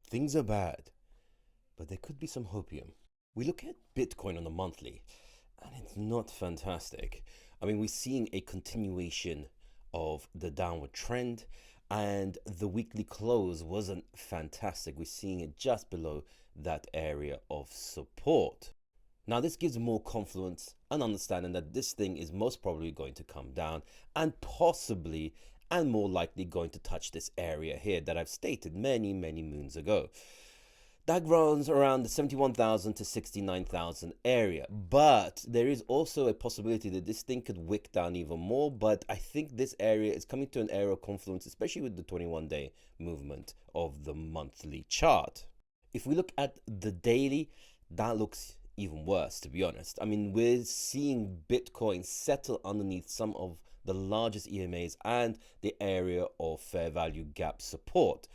things are bad, but there could be some hopium. We look at Bitcoin on the monthly, and it's not fantastic. I mean, we're seeing a continuation of the downward trend, and the weekly close wasn't fantastic. We're seeing it just below that area of support. Now, this gives more confluence and understanding that this thing is most probably going to come down and possibly and more likely going to touch this area here that I've stated many, many moons ago. That runs around the 71,000 to 69,000 area. But there is also a possibility that this thing could wick down even more. But I think this area is coming to an area of confluence, especially with the 21-day movement of the monthly chart. If we look at the daily, that looks even worse, to be honest. I mean, we're seeing Bitcoin settle underneath some of the largest EMAs and the area of fair value gap support.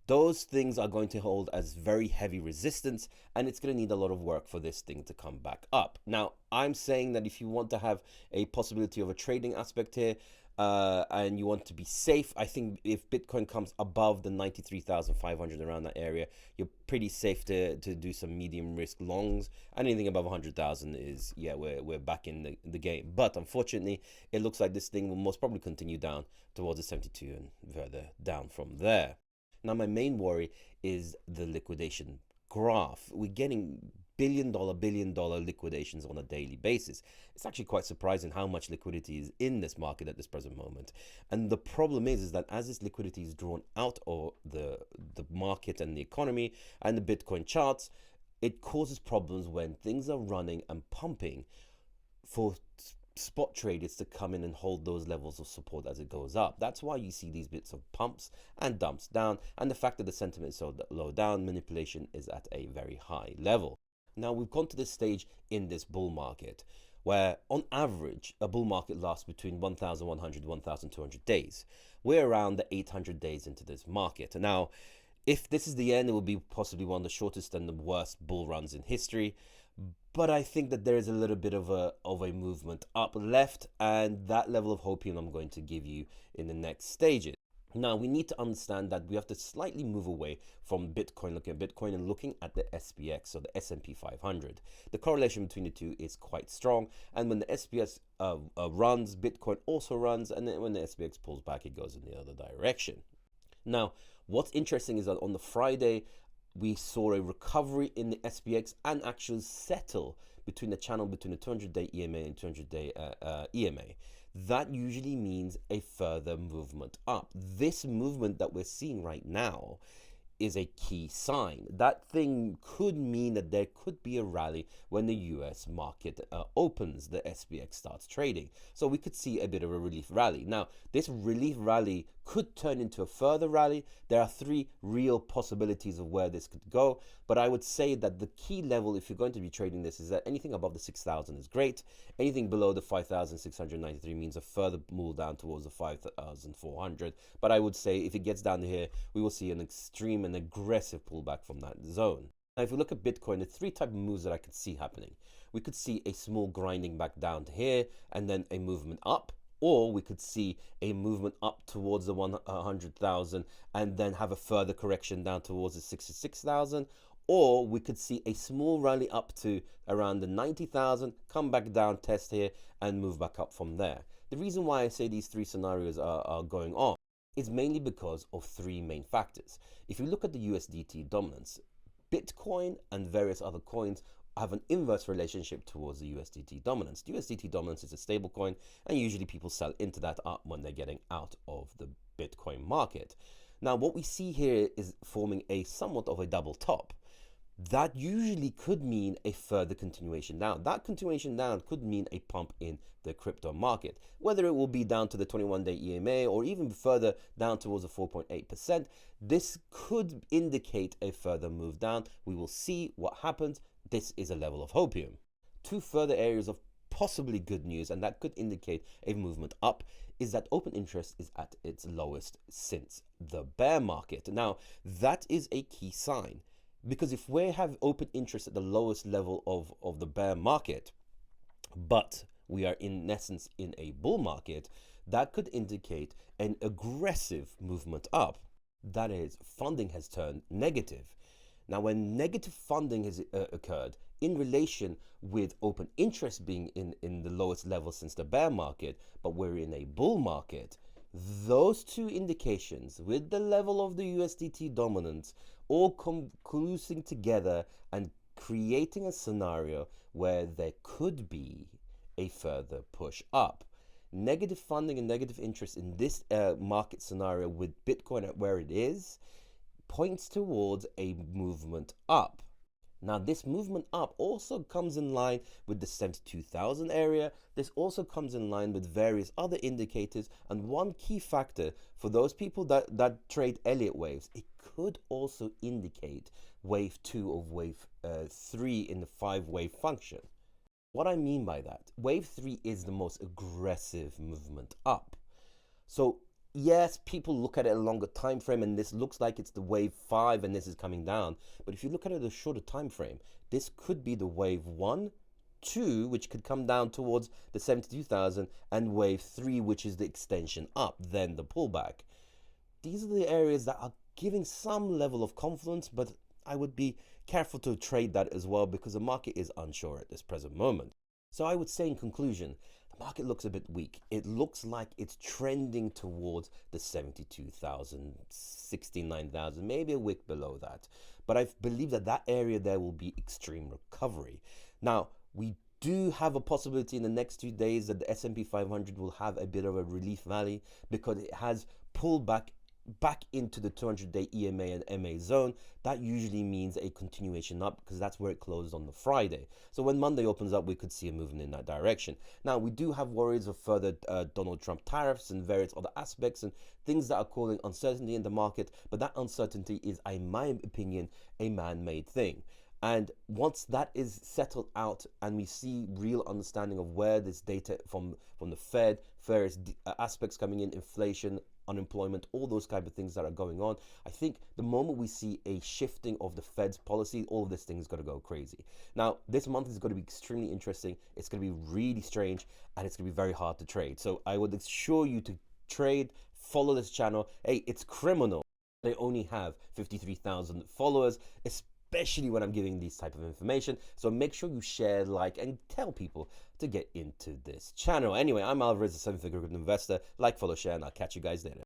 Those things are going to hold as very heavy resistance, and it's going to need a lot of work for this thing to come back up. Now, I'm saying that if you want to have a possibility of a trading aspect here, and you want to be safe, I think if Bitcoin comes above the 93,500 around that area, you're pretty safe to do some medium risk longs. Anything above 100,000 is, yeah, we're back in the game. But unfortunately, it looks like this thing will most probably continue down towards the 72 and further down from there. Now, my main worry is the liquidation graph. We're getting billion dollar liquidations on a daily basis. It's actually quite surprising how much liquidity is in this market at this present moment. And the problem is that as this liquidity is drawn out of the market and the economy and the Bitcoin charts, it causes problems when things are running and pumping for spot traders to come in and hold those levels of support as it goes up. That's why you see these bits of pumps and dumps down, and the fact that the sentiment is so low down, manipulation is at a very high level. Now, we've gone to this stage in this bull market where on average a bull market lasts between 1,100 1,200 days. We're around the 800 days into this market. Now, if this is the end, it will be possibly one of the shortest and the worst bull runs in history. But I think that there is a little bit of a movement up left, and that level of hopium I'm going to give you in the next stages. Now, we need to understand that we have to slightly move away from Bitcoin, looking at Bitcoin and looking at the SPX, so the S&P 500. The correlation between the two is quite strong, and when the SPX runs, Bitcoin also runs, and then when the SPX pulls back, it goes in the other direction. Now, what's interesting is that on the Friday, we saw a recovery in the SPX and actually settle between the channel between the 200-day EMA and 200-day EMA. That usually means a further movement up. This movement that we're seeing right now is a key sign. That thing could mean that there could be a rally when the US market opens, the SPX starts trading. So we could see a bit of a relief rally. Now, this relief rally could turn into a further rally. There are three real possibilities of where this could go, but I would say that the key level, if you're going to be trading this, is that anything above the 6,000 is great. Anything below the 5,693 means a further move down towards the 5,400. But I would say if it gets down to here, we will see an extreme and aggressive pullback from that zone. Now, if we look at Bitcoin, the three type of moves that I could see happening. We could see a small grinding back down to here and then a movement up, or we could see a movement up towards the 100,000 and then have a further correction down towards the 66,000, or we could see a small rally up to around the 90,000, come back down, test here, and move back up from there. The reason why I say these three scenarios are going on is mainly because of three main factors. If you look at the USDT dominance, Bitcoin and various other coins have an inverse relationship towards the USDT dominance. The USDT dominance is a stable coin, and usually people sell into that up when they're getting out of the Bitcoin market. Now, what we see here is forming a somewhat of a double top. That usually could mean a further continuation down. That continuation down could mean a pump in the crypto market. Whether it will be down to the 21-day EMA or even further down towards the 4.8%, this could indicate a further move down. We will see what happens. This is a level of hopium. Two further areas of possibly good news, and that could indicate a movement up, is that open interest is at its lowest since the bear market. Now, that is a key sign. Because if we have open interest at the lowest level of the bear market, but we are in essence in a bull market, that could indicate an aggressive movement up. That is, funding has turned negative. Now, when negative funding has occurred in relation with open interest being in the lowest level since the bear market, but we're in a bull market, those two indications with the level of the USDT dominance all collusing together and creating a scenario where there could be a further push up. Negative funding and negative interest in this market scenario with Bitcoin at where it is points towards a movement up. Now, this movement up also comes in line with the 72,000 area. This also comes in line with various other indicators. And one key factor for those people that trade Elliott waves, it could also indicate wave 2 of wave 3 in the 5-wave function. What I mean by that, wave 3 is the most aggressive movement up. So yes, people look at it a longer time frame, and this looks like it's the wave 5 and this is coming down. But if you look at it a shorter time frame, this could be the wave 1, 2, which could come down towards the 72,000, and wave 3, which is the extension up, then the pullback. These are the areas that are giving some level of confidence, but I would be careful to trade that as well because the market is unsure at this present moment. So I would say in conclusion, the market looks a bit weak. It looks like it's trending towards the 72,000, 69,000, maybe a wick below that. But I believe that that area there will be extreme recovery. Now, we do have a possibility in the next 2 days that the S&P 500 will have a bit of a relief rally because it has pulled back into the 200-day EMA and MA zone. That usually means a continuation up because that's where it closed on the Friday. So when Monday opens up, we could see a movement in that direction. Now, we do have worries of further Donald Trump tariffs and various other aspects and things that are causing uncertainty in the market, but that uncertainty is, in my opinion, a man-made thing. And once that is settled out and we see real understanding of where this data from the Fed, various aspects coming in, inflation, unemployment, all those kind of things that are going on, I think the moment we see a shifting of the Fed's policy, all of this thing is going to go crazy. Now, this month is going to be extremely interesting. It's going to be really strange, and it's going to be very hard to trade. So I would assure you to trade, follow this channel. Hey, it's criminal. They only have 53,000 followers, especially when I'm giving these type of information. So make sure you share, like, and tell people to get into this channel. Anyway, I'm Alvarez, a 7-figure investor. Like, follow, share, and I'll catch you guys later.